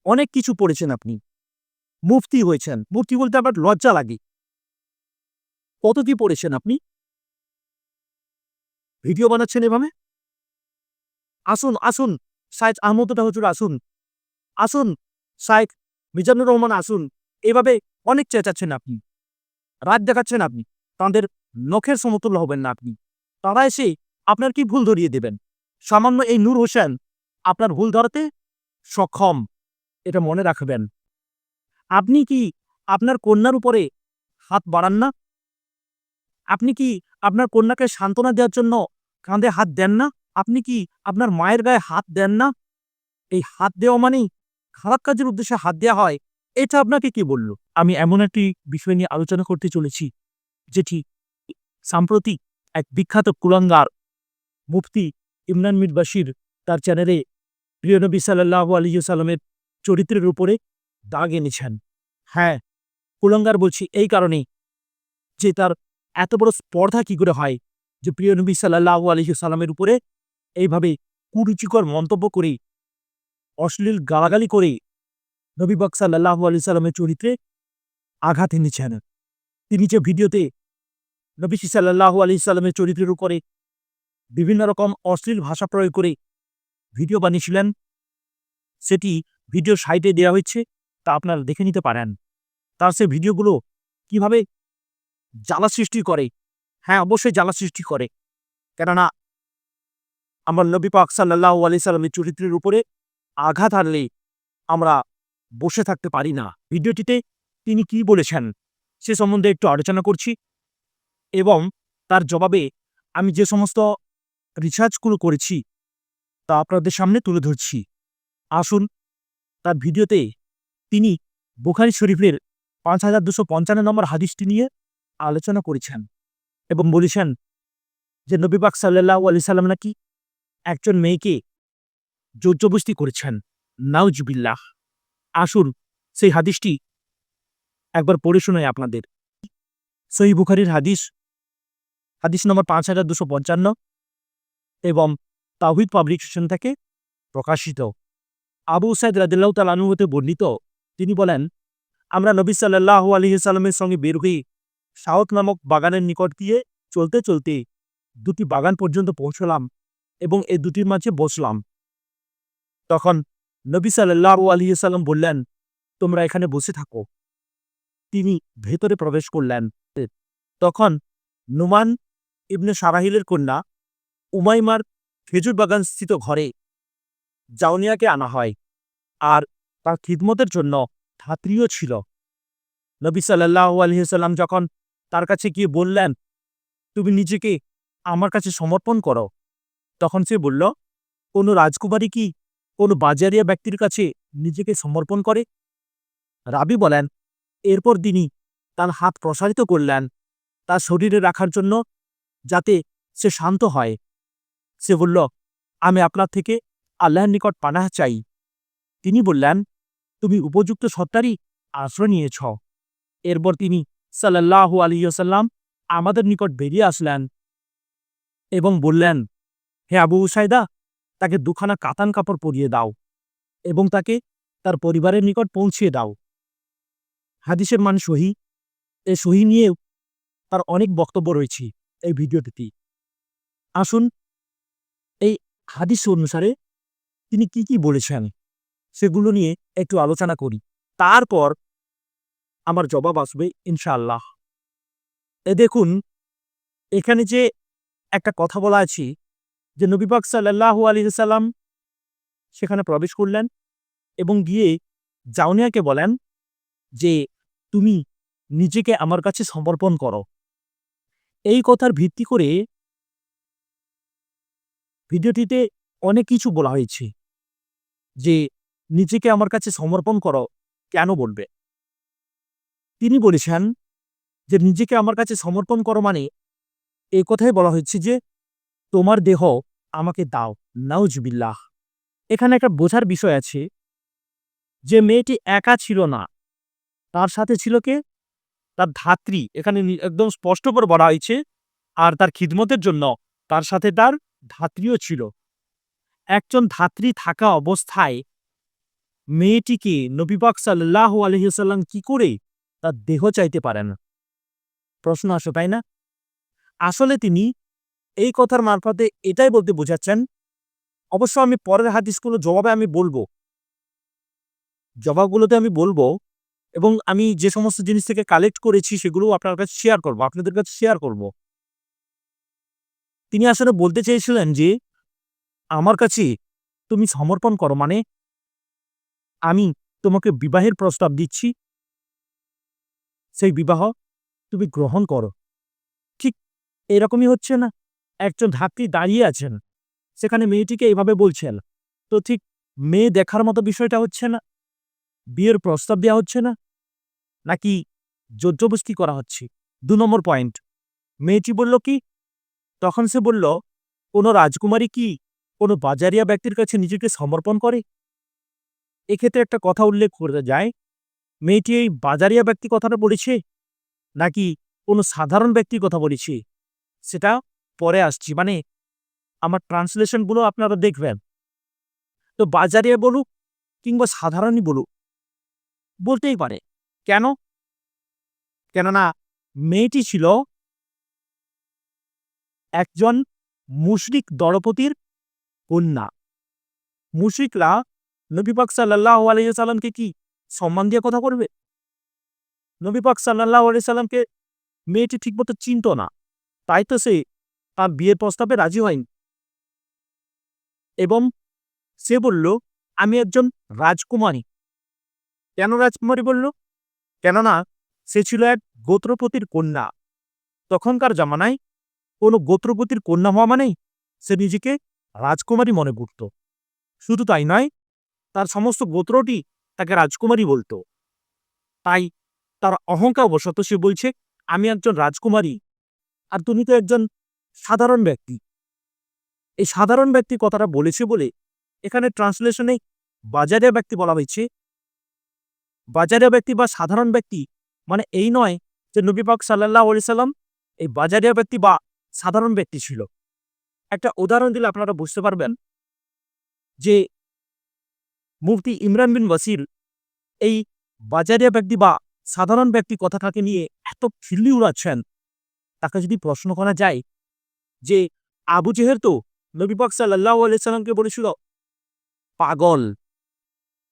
অনেক কিছু পড়েছেন আপনি, মুফতি হয়েছেন। মুফতি বলতে আবার লজ্জা লাগে। কত কি পড়েছেন আপনি? ভিডিও বানাচ্ছেন এভাবে? আসুন, আসুন, শায়েখ আহমদুল্লাহ হুজুর আসুন, আসুন, শায়েখ মিজানুর রহমান আসুন। এভাবে অনেক চেঁচাচ্ছেন আপনি, রাগ দেখাচ্ছেন আপনি। তাঁদের নখের সমতুল্য হবেন না আপনি। তারা এসে আপনার কি ভুল ধরিয়ে দেবেন? সামান্য এই নূর হোসেন আপনার ভুল ধরাতে সক্ষম, এটা মনে রাখবেন। আপনি কি আপনার কন্যার উপরে হাত বাড়ান না? আপনি কি আপনার কন্যাকে সান্ত্বনা দেওয়ার জন্য কাঁধে হাত দেন না? আপনি কি আপনার মায়ের গায়ে হাত দেন না? এই হাত দেওয়া মানেই খারাপ কাজের উদ্দেশ্যে হাত দেয়া হয়, এটা আপনাকে কে বলল? আমি এমন একটি বিষয় নিয়ে আলোচনা করতে চলেছি, যেটি সাম্প্রতিক এক বিখ্যাত কুলাঙ্গার মুফতি ইমরান মীর বাশির তার চ্যানেলে প্রিয় নবী সাল্লাল্লাহু আলাইহি ওয়াসাল্লামের চরিত্রের উপরে দাগ এনেছেন। হ্যাঁ, কুলাঙ্গার বলছি এই কারণেই যে তার এত বড় স্পর্ধা কি করে হয় যে প্রিয় নবী সাল্লাল্লাহু আলাইহি ওয়াসাল্লামের উপরে এইভাবে কুরুচিকর মন্তব্য করে, অশ্লীল গালাগালি করে নবী পাক সাল্লাল্লাহু আলাইহি ওয়াসাল্লামের চরিত্রে আঘাত এনেছেন। তিনি যে ভিডিওতে নবীজি সাল্লাল্লাহু আলাইহি ওয়াসাল্লামের চরিত্রের উপরে বিভিন্ন রকম অশ্লীল ভাষা প্রয়োগ করে ভিডিও বানিয়েছিলেন, সেটি ভিডিওর সাইটে দেয়া হয়েছে, তা আপনারা দেখে নিতে পারেন। তার সে ভিডিওগুলো কিভাবে জ্বালা সৃষ্টি করে, হ্যাঁ, অবশ্যই জ্বালা সৃষ্টি করে। কেননা আমার নবী পাক সাল্লাল্লাহু আলাইহি সাল্লামের চরিত্রের উপরে আঘাত হানলে আমরা বসে থাকতে পারি না। ভিডিওটিতে তিনি কি বলেছেন সে সম্বন্ধে একটু আলোচনা করছি এবং তার জবাবে আমি যে সমস্ত রিসার্চগুলো করেছি তা আপনাদের সামনে তুলে ধরছি। আসুন, তার ভিডিওতে তিনি বুখারী শরীফের 5255 নম্বর হাদিসটি নিয়ে আলোচনা করেছেন এবং বলেছেন যে নবী পাক সাল্লাল্লাহু আলাইহি সাল্লাম নাকি একজন মেয়েকে জোর-জবরদস্তি করেছেন। নাউজুবিল্লাহ। আসুন সেই হাদিসটি একবার পড়ে শোনাই আপনাদের। সহিহ বুখারীর হাদিস, হাদিস নম্বর 5255 এবং তাওহীদ পাবলিকেশন থেকে প্রকাশিত। আবু সাঈদ রাদিয়াল্লাহু তাআলা আনহু হতে বর্ণিত, তিনি বলেন, আমরা নবী সাল্লাল্লাহু আলাইহি সাল্লামের সঙ্গে বের হয়ে শাওক নামক বাগানের নিকট দিয়ে চলতে চলতে দুটি বাগান পর্যন্ত পৌঁছলাম এবং এই দুটির মাঝে বসলাম। তখন নবী সাল্লাল্লাহু আলাইহি সাল্লাম বললেন, তোমরা এখানে বসে থাকো। তিনি ভেতরে প্রবেশ করলেন। তখন নুমান ইবনে সারাহিলের কন্যা উমাইমার খেজুর বাগান স্থিত ঘরে জাউনিয়াকে আনা হয়, আর তার খিদমতের জন্য ধাত্রীও ছিল। নবী সাল্লাল্লাহু আলাইহি সাল্লাম যখন তার কাছে গিয়ে বললেন, তুমি নিজেকে আমার কাছে সমর্পণ করো, তখন সে বলল, কোনো রাজকুমারী কি কোনো বাজারিয়া ব্যক্তির কাছে নিজেকে সমর্পণ করে? রাবী বলেন, এরপর তিনি তার হাত প্রসারিত করলেন তার শরীরে রাখার জন্য, যাতে সে শান্ত হয়। সে বলল, আমি আপনার থেকে আল্লাহর নিকট পানাহ চাই। তিনি বললেন, তুমি উপযুক্ত সত্তারই আশ্রয় নিয়েছ। এরপর তিনি সাল্লাল্লাহু আলাইহি ওয়াসাল্লাম আমাদের নিকট বেরিয়ে আসলেন এবং বললেন, হে আবু উসাইদা, তাকে দুখানা কাতান কাপড় পরিয়ে দাও এবং তাকে তার পরিবারের নিকট পৌঁছিয়ে দাও। হাদিসের মান সহিহ। এই সহিহ নিয়েও তার অনেক বক্তব্য রয়েছে এই ভিডিওটিতে। আসুন এই হাদিস অনুসারে তিনি কি কি বলেছেন সেগুলো নিয়ে একটু আলোচনা করি, তারপর আমার জবাব আসবে ইনশাআল্লাহ। দেখুন, এখানে যে একটা কথা বলা আছে যে নবী পাক সাল্লাল্লাহু আলাইহি সাল্লাম সেখানে প্রবেশ করলেন এবং গিয়ে জাউনিয়াকে বলেন যে তুমি নিজেকে আমার কাছে সমর্পণ করো। এই কথার ভিত্তি করে ভিডিওটিতে অনেক কিছু বলা হয়েছে যে নিজেকে আমার কাছে সমর্পণ করো কেন বলবে। তিনি বলেছেন যে নিজেকে আমার কাছে সমর্পণ করো মানে এই কথাই বলা হয়েছে যে তোমার দেহ আমাকে দাও। নাউজুবিল্লাহ। এখানে একটা বোঝার বিষয় আছে যে মেয়েটি একা ছিল না, তার সাথে ছিল কে? তার ধাত্রী। এখানে একদম স্পষ্ট করে বলা হয়েছে, আর তার খিদমতের জন্য তার সাথে তার ধাত্রীও ছিল। একজন ধাত্রী থাকা অবস্থায় মেয়েটিকে নবী পাক সাল্লাল্লাহু আলাইহি ওয়াসাল্লাম কি করে তার দেহ চাইতে পারেন? প্রশ্ন আসে, তাই না? আসলে তিনি এই কথার মারফতে এটাই বলতে বোঝাচ্ছেন, অবশ্য আমি পরের হাদিসগুলো জবাবগুলোতে আমি বলবো এবং আমি যে সমস্ত জিনিস থেকে কালেক্ট করেছি সেগুলোও আপনার কাছে শেয়ার করব, আপনাদের কাছে শেয়ার করব। তিনি আসলে বলতে চেয়েছিলেন যে, আমার কাছে তুমি সমর্পণ করো, মানে আমি তোমাকে বিবাহের প্রস্তাব দিচ্ছি, সেই বিবাহ তুমি গ্রহণ করো। ঠিক এরকমই হচ্ছে না? একজন ধাত্রী দাঁড়িয়ে আছেন, সেখানে মেয়েটিকে এভাবে বলছেন। তো ঠিক মেয়ে দেখার মতো বিষয়টা হচ্ছে না? বিয়ের প্রস্তাব দেওয়া হচ্ছে না? নাকি জোর-জবরদস্তি করা হচ্ছে? ২ নম্বর পয়েন্ট, মেয়েটি বলল কি? তখন সে বলল, "কোন রাজকুমারী কি কোন বাজারিয়া ব্যক্তির কাছে নিজেকে সমর্পণ করে?" এক্ষেত্রে একটা কথা উল্লেখ করা যায়, মেয়েটি এই বাজারিয়া ব্যক্তি কথাটা বলেছে নাকি কোন সাধারণ ব্যক্তির কথা বলেছে, সেটা পরে আসছি। মানে আমার ট্রান্সলেশন গুলো আপনারা দেখবেন। তো বাজারিয়া বলুক কিংবা সাধারণই বলুক, বলতেই পারে। কেন? কেননা মেয়েটি ছিল একজন মুশরিক দলপতির কন্যা। মুশরিকরা নবী পাক সাল্লাল্লাহু আলাইহি ওয়াসাল্লামকে কি সম্মান দিয়ে কথা বলবে? নবী পাক সাল্লাল্লাহু আলাইহি সাল্লামকে মেয়েটি ঠিকমতো চিনত না। তাই তো সে তার বিয়ের প্রস্তাবে রাজি হয়নি এবং সে বলল, "আমি একজন রাজকুমারী।" কেন রাজকুমারী বলল? কেননা সে ছিল এক গোত্রপতির কন্যা। তখনকার জামানায় কোন গোত্রপতির কন্যা হওয়া মানেই সে নিজেকে রাজকুমারী মনে করত। শুধু তাই নয়, তার সমস্ত গোত্রটি তাকে রাজকুমারী বলত। তাই তার অহংকারবশত সে বলছে, "আমি একজন রাজকুমারী, আর তুমি তো একজন সাধারণ ব্যক্তি।" এই সাধারণ ব্যক্তি কথাটা বলেছে বলে এখানে ট্রান্সলেশনে বাজারিয়া ব্যক্তি বলা হয়েছে। বাজারিয়া ব্যক্তি বা সাধারণ ব্যক্তি মানে এই নয় যে নবী পাক সাল্লাল্লাহু আলাইহি সাল্লাম এই বাজারিয়া ব্যক্তি বা সাধারণ ব্যক্তি ছিল। একটা উদাহরণ দিলে আপনারা বুঝতে পারবেন যে মুফতি ইমরান বিন বসির এই বাজারিয়া ব্যক্তি বা সাধারণ ব্যক্তি কথাটাকে নিয়ে এত খিল্লি উড়াচ্ছেন, তাকে যদি প্রশ্ন করা যায় যে আবু জেহেল তো নবী পাক সাল্লাল্লাহু আলাইহি সাল্লামকে বলেছিল পাগল।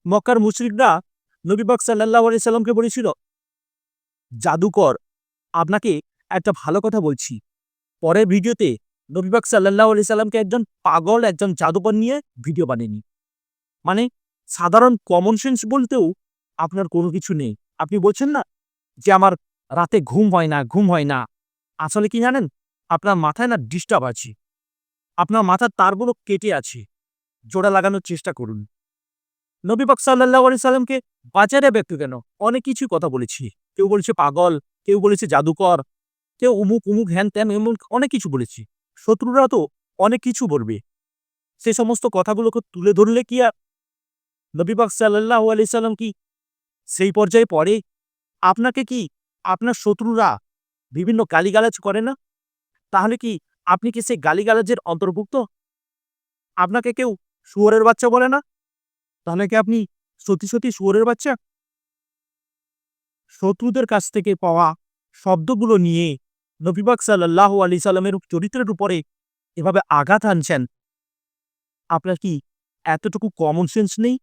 মক্কার মুশরিকরা নবী পাক সাল্লাল্লাহু আলাইহি সাল্লামকে বলেছিল জাদুকর। আপনাকে একটা ভালো কথা বলছি, পরের ভিডিওতে নবী পাক সাল্লাল্লাহু আলাইহি সাল্লামকে একজন পাগল, একজন জাদুকর নিয়ে ভিডিও বানিয়ে নি। মানে সাধারণ কমন সেন্স বলতেও আপনার কোনো কিছু নেই। আপনি বলছেন না যে আমার রাতে ঘুম হয় না, ঘুম হয় না। আসলে কি জানেন? আপনার মাথায় না ডিস্টার্ব আছে। আপনার মাথার তারগুলো কেটে আছে। জোড়া লাগানোর চেষ্টা করুন। নবী পাক সাল্লাল্লাহু আলাইহি সাল্লামকে বাজারে ব্যক্তি কেন? অনেক কিছুই কথা বলেছি। কেউ বলেছে পাগল, কেউ বলেছে জাদুকর, কেউ অমুক, অমুক, হ্যান-ত্যান এমন অনেক কিছু বলেছি। শত্রুরা তো অনেক কিছু বলবে। সে সমস্ত কথাগুলোকে তুলে ধরলে কি আর নবী পাক সাল্লাল্লাহু আলাইহি সাল্লাম কি সেই পর্যায়ে পড়ে? আপনাকে কি আপনার শত্রুরা বিভিন্ন গালিগালাজ করে না? তাহলে কি আপনি কি সেই গালিগালাজের অন্তর্ভুক্ত? আপনাকে কেউ শুয়োরের বাচ্চা বলে না? তাহলে কি আপনি সত্যি, সত্যি শুয়োরের বাচ্চা? শত্রুদের কাছ থেকে পাওয়া শব্দগুলো নিয়ে নবী পাক সাল্লাল্লাহু আলাইহি সাল্লামের চরিত্রের উপরে এভাবে আঘাত হানছেন। আপনার কি এতটুকু কমন সেন্স নেই?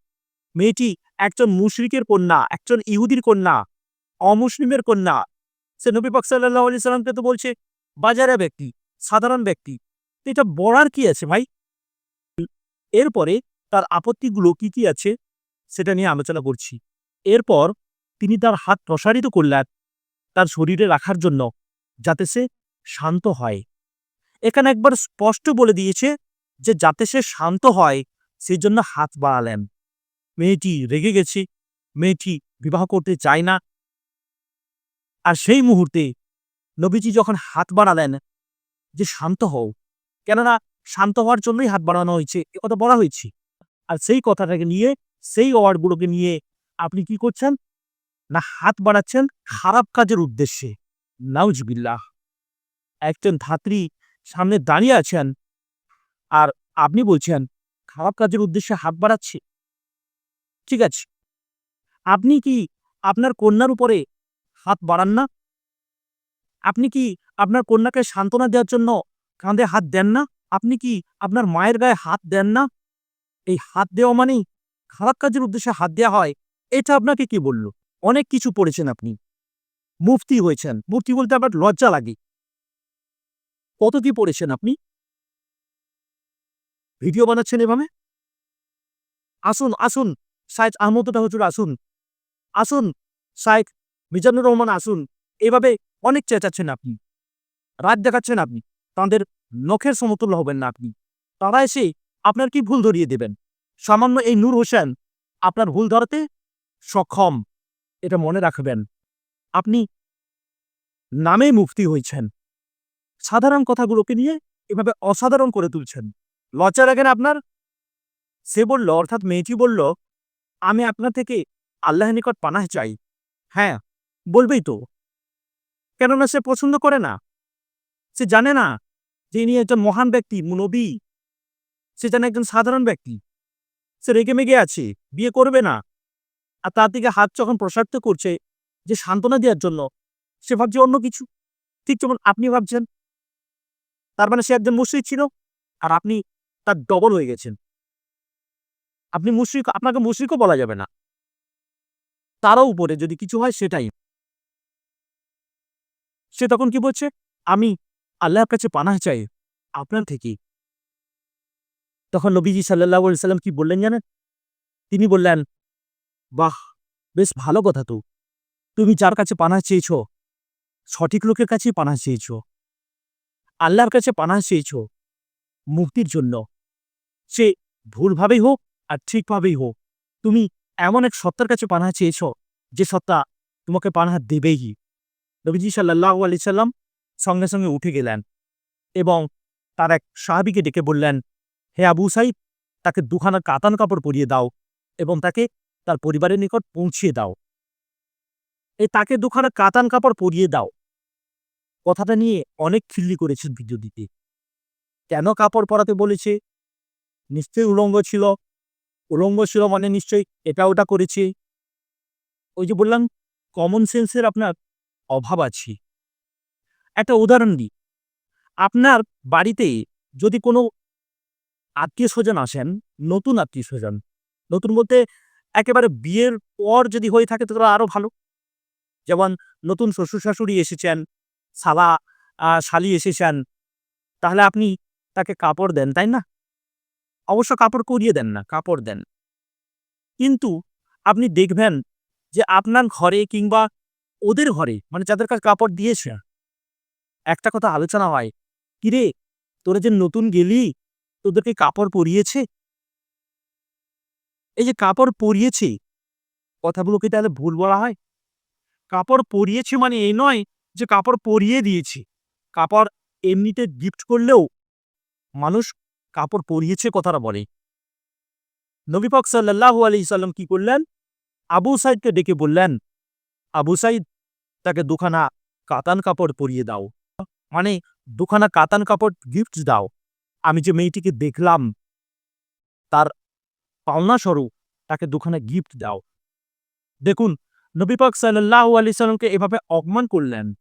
মেয়েটি একজন মুশরিকের কন্যা, একজন ইহুদির কন্যা, অমুসলিমের কন্যা। সে নবী পাক সাল্লাল্লাহু আলাইহি সাল্লামকে তো বলছে বাজারে ব্যক্তি, সাধারণ ব্যক্তি। তো এটা বলার কি আছে ভাই? এরপরে তার আপত্তিগুলো কি আছে সেটা নিয়ে আলোচনা করছি। এরপর তিনি তার হাত প্রসারিত করলেন তার শরীরে রাখার জন্য, যাতে সে শান্ত হয়। এখানে একবার স্পষ্ট বলে দিয়েছে যে যাতে সে শান্ত হয় সেজন্য হাত বাড়ালেন। মেয়েটি রেগে গেছে, মেয়েটি বিবাহ করতে চায় না। আর সেই মুহূর্তে নবীজি যখন হাত বাড়ালেন যে শান্ত হও, কেননা শান্ত হওয়ার জন্যই হাত বাড়ানো হয়েছে, একথা বলা হয়েছে। আর সেই কথাটাকে নিয়ে, সেই ওয়ার্ডগুলোকে নিয়ে আপনি কি করছেন? না হাত বাড়াচ্ছেন খারাপ কাজের উদ্দেশ্যে। নাউজুবিল্লাহ! একজন ধাত্রী সামনে দাঁড়িয়ে আছেন আর আপনি বলছেন খারাপ কাজের উদ্দেশ্যে হাত বাড়াচ্ছি। ঠিক আছে, আপনি কি আপনার কন্যার উপরে হাত বাড়ান না? আপনি কি আপনার কন্যাকে সান্ত্বনা দেওয়ার জন্য কাঁধে হাত দেন না? আপনি কি আপনার মায়ের গায়ে হাত দেন না? এই হাত দেওয়া মানেই খারাপ কাজের উদ্দেশ্যে হাত দেয়া হয়, এটা আপনাকে কে বলল? অনেক কিছু পড়েছেন আপনি। মুফতি হয়েছেন। মুফতি বলতে আবার লজ্জা লাগে। কত কি পড়েছেন আপনি? ভিডিও বানাচ্ছেন এভাবে? আসুন, আসুন, শায়েখ আহমদুল্লাহ হুজুর আসুন। আসুন, শায়েখ মিজানুর রহমান আসুন। এভাবে অনেক চেঁচাচ্ছেন আপনি। রাগ দেখাচ্ছেন আপনি। তাঁদের নখের সমতুল্য হবেন না আপনি। তারা এসে আপনার কি ভুল ধরিয়ে দেবেন? সামান্য এই নূর হোসেন আপনার ভুল ধরাতে সক্ষম। এটা মনে রাখবেন। আপনি নামেই মুফতি হয়েছেন। সাধারণ কথাগুলোকে নিয়ে এভাবে অসাধারণ করে তুলছেন। লজ্জা লাগে না আপনার? সে বলল, অর্থাৎ মেয়েটি বলল, "আমি আপনার থেকে আল্লাহর নিকট পানাহ চাই।" হ্যাঁ, বলবেই তো। কেননা সে পছন্দ করে না। সে জানে না যে ইনি একজন মহান ব্যক্তি, নবী। সে যেন একজন সাধারণ ব্যক্তি। সে রেগেমেগে আছে, বিয়ে করবে না। আর তার দিকে হাত যখন প্রসারিত করছে যে সান্ত্বনা দেওয়ার জন্য, সে ভাবছে অন্য কিছু। ঠিক যেমন আপনি ভাবছেন। তার মানে সে একজন মুশরিক ছিল, আর আপনি তার ডবল হয়ে গেছেন। আপনি মুশরিক, আপনাকে মুশরিকও বলা যাবে না। তারও উপরে যদি কিছু হয় সেটাই। সে তখন কি বলছে? "আমি আল্লাহর কাছে পানাহ চাই আপনার থেকেই।" তখন নবীজি সাল্লাল্লাহু আলাইহি সাল্লাম কি বললেন জানেন? তিনি বললেন, "বাহ! বেশ ভালো কথা তো। তুমি যার কাছে পানাহ চেয়েছ, সঠিক লোকের কাছেই পানাহ চেয়েছ। আল্লাহর কাছে পানাহ চেয়েছ মুক্তির জন্য। সে ভুলভাবেই হোক আর ঠিকভাবেই হোক। তুমি এমন এক সত্তার কাছে পানাহ চেয়েছ, যে সত্তা তোমাকে পানাহ দেবেই।" নবীজি সাল্লাল্লাহু আলাইহি সাল্লাম সঙ্গে, সঙ্গে উঠে গেলেন এবং তার এক সাহাবীকে ডেকে বললেন, "হে আবু সাঈদ, তাকে দুখানা কাতান কাপড় পরিয়ে দাও এবং তাকে তার পরিবারের নিকট পৌঁছিয়ে দাও।" এই তাকে দুখানা কাতান কাপড় পরিয়ে দাও কথাটা নিয়ে অনেক খিল্লি করেছেন ভিডিওটিতে। কেন কাপড় পরাতে বলেছে? নিশ্চয়ই উলঙ্গ ছিল। উলঙ্গ ছিল মানে নিশ্চয়ই এটা ওটা করেছে। ওই যে বললাম, কমন সেন্সের আপনার অভাব আছে। একটা উদাহরণ দিই। আপনার বাড়িতে যদি কোনো আত্মীয়স্বজন আসেন, নতুন আত্মীয়স্বজন, নতুন বলতে একেবারে বিয়ের পর যদি হয়ে থাকে তাহলে আরো ভালো। যেমন নতুন শ্বশুর-শাশুড়ি এসেছেন, শালা শালি এসেছেন, তাহলে আপনি তাকে কাপড় দেন, তাই না? অবশ্য কাপড় পরিয়ে দেন না, কাপড় দেন। কিন্তু আপনি দেখবেন যে আপনার ঘরে কিংবা ওদের ঘরে, মানে যাদের কাছে কাপড় দিয়েছে, একটা কথা আলোচনা হয়, "কিরে, তোরা যে নতুন গেলি, তোদেরকে কাপড় পরিয়েছে?" এই যে কাপড় পরিয়েছে, কথাগুলো কি তাহলে ভুল বলা হয়? কাপড় পরিয়েছি মানে এই নয় যে কাপড় পরিয়ে দিয়েছি। কাপড় এমনিতে গিফট করলেও মানুষ কাপড় পরিয়েছে কথাটা বলে। নবী পাক সাল্লাল্লাহু আলাইহি সাল্লাম কি করলেন? আবু সাঈদকে ডেকে বললেন, "আবু সাঈদ, তাকে দুখানা কাতান কাপড় পরিয়ে দাও। মানে দুখানা কাতান কাপড় গিফট দাও। আমি যে মেয়েটিকে দেখলাম, তার পাওনা স্বরূপ তাকে দুখানা গিফট দাও।" দেখুন, নবী পাক সাল্লাল্লাহু আলাইহি সাল্লামকে এভাবে অপমান করলেন।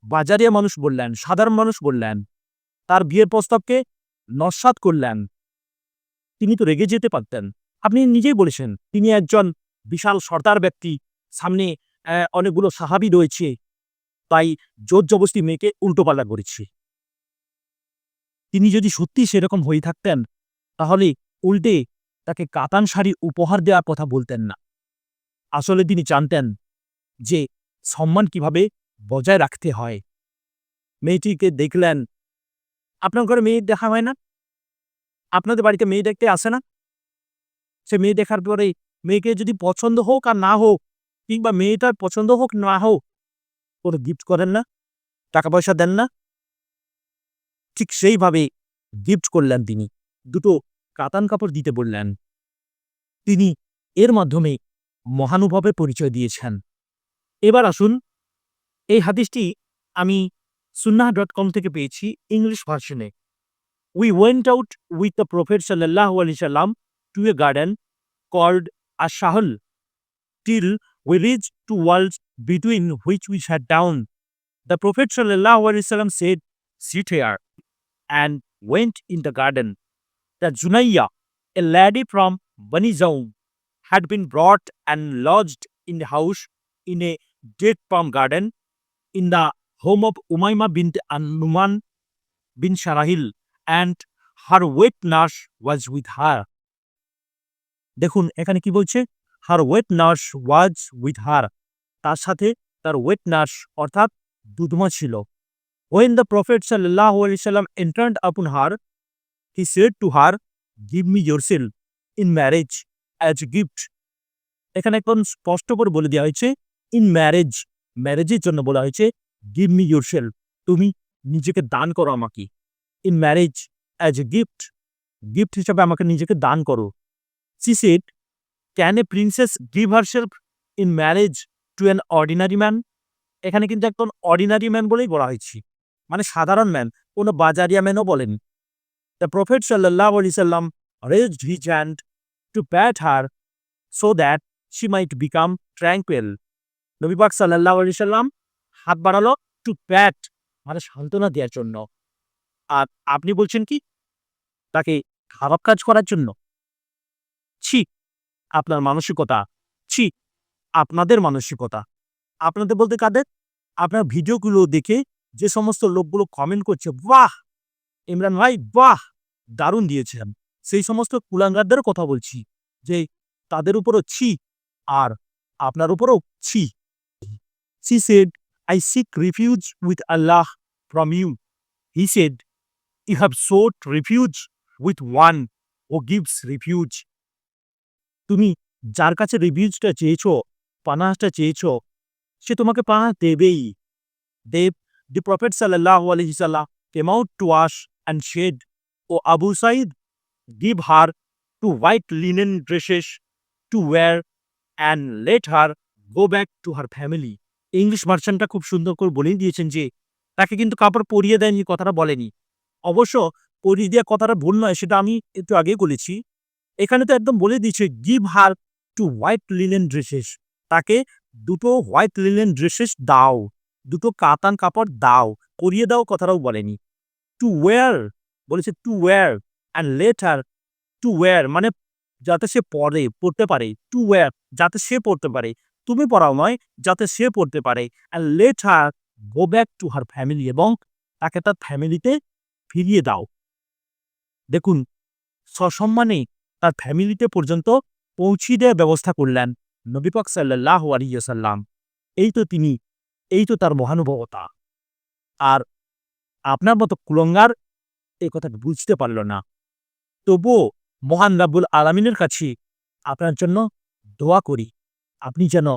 বাজারিয়া মানুষ বললেন, সাধারণ মানুষ বললেন। তার বিয়ের প্রস্তাবকে নস্যাৎ করলেন। তিনি তো রেগে যেতে পারতেন। আপনি নিজেই বলেছেন, তিনি একজন বিশাল সর্দার ব্যক্তি। সামনে অনেকগুলো সাহাবী রয়েছে। তাই জোর-জবরদস্তি মেয়েকে উল্টোপাল্টা করেছে। তিনি যদি সত্যিই সেরকম হয়ে থাকতেন, তাহলে উল্টে তাকে কাতান শাড়ি উপহার দেওয়ার কথা বলতেন না। আসলে তিনি জানতেন যে সম্মান কিভাবে বজায় রাখতে হয়। মেয়েটিকে দেখলেন। আপনার ঘরে মেয়ে দেখা হয় না? আপনাদের বাড়িতে মেয়ে দেখতে আসে না? সে মেয়ে দেখার পরে মেয়েকে যদি পছন্দ হোক আর না হোক, কিংবা মেয়েটার পছন্দ হোক না হোক, কোনো গিফট করেন না? টাকা-পয়সা দেন না? ঠিক সেইভাবে গিফট করলেন তিনি। দুটো কাতান কাপড় দিতে বললেন। তিনি এর মাধ্যমে মহানুভবের পরিচয় দিয়েছেন। এবার আসুন, এই হাদিসটি আমি sunnah.com থেকে পেয়েছি English ভার্শনে। "We went out with the Prophet sallallahu alaihi wasallam to a garden called Ash-Shahl, till we reached to walls between which we sat down. The Prophet ﷺ said, "Sit here," and went in the garden. The Junayya, a lady from Bani Zawm, had been brought and lodged in the house in a date palm garden in the home of Umayma bint Numan bin Sharahil, and her wet nurse was with her. দেখুন এখানে কি বলছে, her wet nurse was with her, তার সাথে তার wait nurse অর্থাৎ দুধমা ছিল। When the Prophet sallallahu alaihi wasallam entered upon her, he said to her, "Give me yourself in marriage as a gift." এখানে একদম স্পষ্ট করে বলে দেওয়া হয়েছে, ইন ম্যারেজ, ম্যারেজের জন্য বলা হয়েছে, গিভ মি ইয়োরসেলফ, তুমি নিজেকে দান করো আমাকে, in marriage as a gift, gift হিসাবে আমাকে নিজেকে দান করো। She said, "Can a princess give herself in marriage to an ordinary man?" এখানে কিন্তু একদম অর্ডিনারি ম্যান বলেই বলা হয়েছে, মানে সাধারণ ম্যান, কোনো বাজারিয়া ম্যানও বলেন। The Prophet sallallahu alaihi wasallam raised his hand to pat her so that she might become tranquil. নবী পাক সাল্লাল্লাহু আলাইহি সাল্লাম হাত বাড়ালো টু প্যাট, মানে সান্ত্বনা দেওয়ার জন্য। আর আপনি বলছেন কি তাকে খারাপ কাজ করার জন্য? ছি আপনার মানসিকতা, ছি আপনাদের মানসিকতা। আপনাদের বলতে কাদের? আপনার ভিডিওগুলো দেখে যে সমস্ত লোকগুলো কমেন্ট করছে, বাহ ইমরান ভাই বাহ দারুণ দিয়েছেন, সেই সমস্ত কুলাঙ্গারদের কথা বলছি, যে তাদের উপরও ছি আর আপনার উপরও ছি। She said, "I seek refuge with Allah from you." He said, "You have sought refuge with one who gives refuge." তুমি যার কাছে রিফিউজটা চেয়েছো, পানাহটা চেয়েছো, সে তোমাকে পানাহ দেবেই। The Prophet sallallahu alaihi wasallam came out to us and said, "O Abu Sa'id, give her 2 white linen dresses to wear and let her go back to her family." English ভার্সনটা খুব সুন্দর করে বলেই দিয়েছেন যে তাকে কিন্তু কাপড় পরিয়ে দেয়নি, কথাটা বলেনি। অবশ্য পরিয়ে দেওয়া কথাটা ভুল নয়, সেটা আমি একটু আগেই বলেছি। এখানে তো একদম বলে দিয়েছে, give her to white linen dresses, তাকে 2টো হোয়াইট লিনেন ড্রেসেস দাও, 2টো কাতান কাপড় দাও, পরিয়ে দাও কথাটাও বলেনি। টু ওয়্যার বলেছে, two wire and let her to wire, মানে যাতে সে পড়তে পারে, টু ওয়্যার যাতে সে পড়তে পারে, তুমি পড়াও নয়, যাতে সে পড়তে পারে, and let her go back to her family, এবং তাকে তার ফ্যামিলিতে ফিরিয়ে দাও। দেখুন সসম্মানে তার ফ্যামিলিতে পর্যন্ত পৌঁছিয়ে দেওয়ার ব্যবস্থা করলেন নবী পাক সাল্লাল্লাহু আলাইহি ওয়াসাল্লাম। এই তো তিনি, এই তো তার মহানুভবতা। আর আপনার মতো কুলঙ্গার এই কথাটা বুঝতে পারল না। তবুও মহান রাব্বুল আলামিনের কাছে আপনার জন্য দোয়া করি, আপনি যেন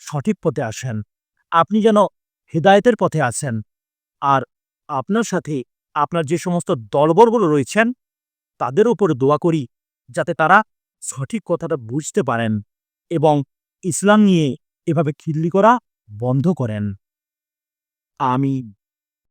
সঠিক পথে আসেন, আপনি যেন হেদায়েতের পথে আসেন। আর আপনার সাথে আপনার যে সমস্ত দলবলগুলো রয়েছেন তাদের উপরে দোয়া করি, যাতে তারা সঠিক কথাটা বুঝতে পারেন এবং ইসলাম নিয়ে এভাবে খিল্লি করা বন্ধ করেন। আমিন।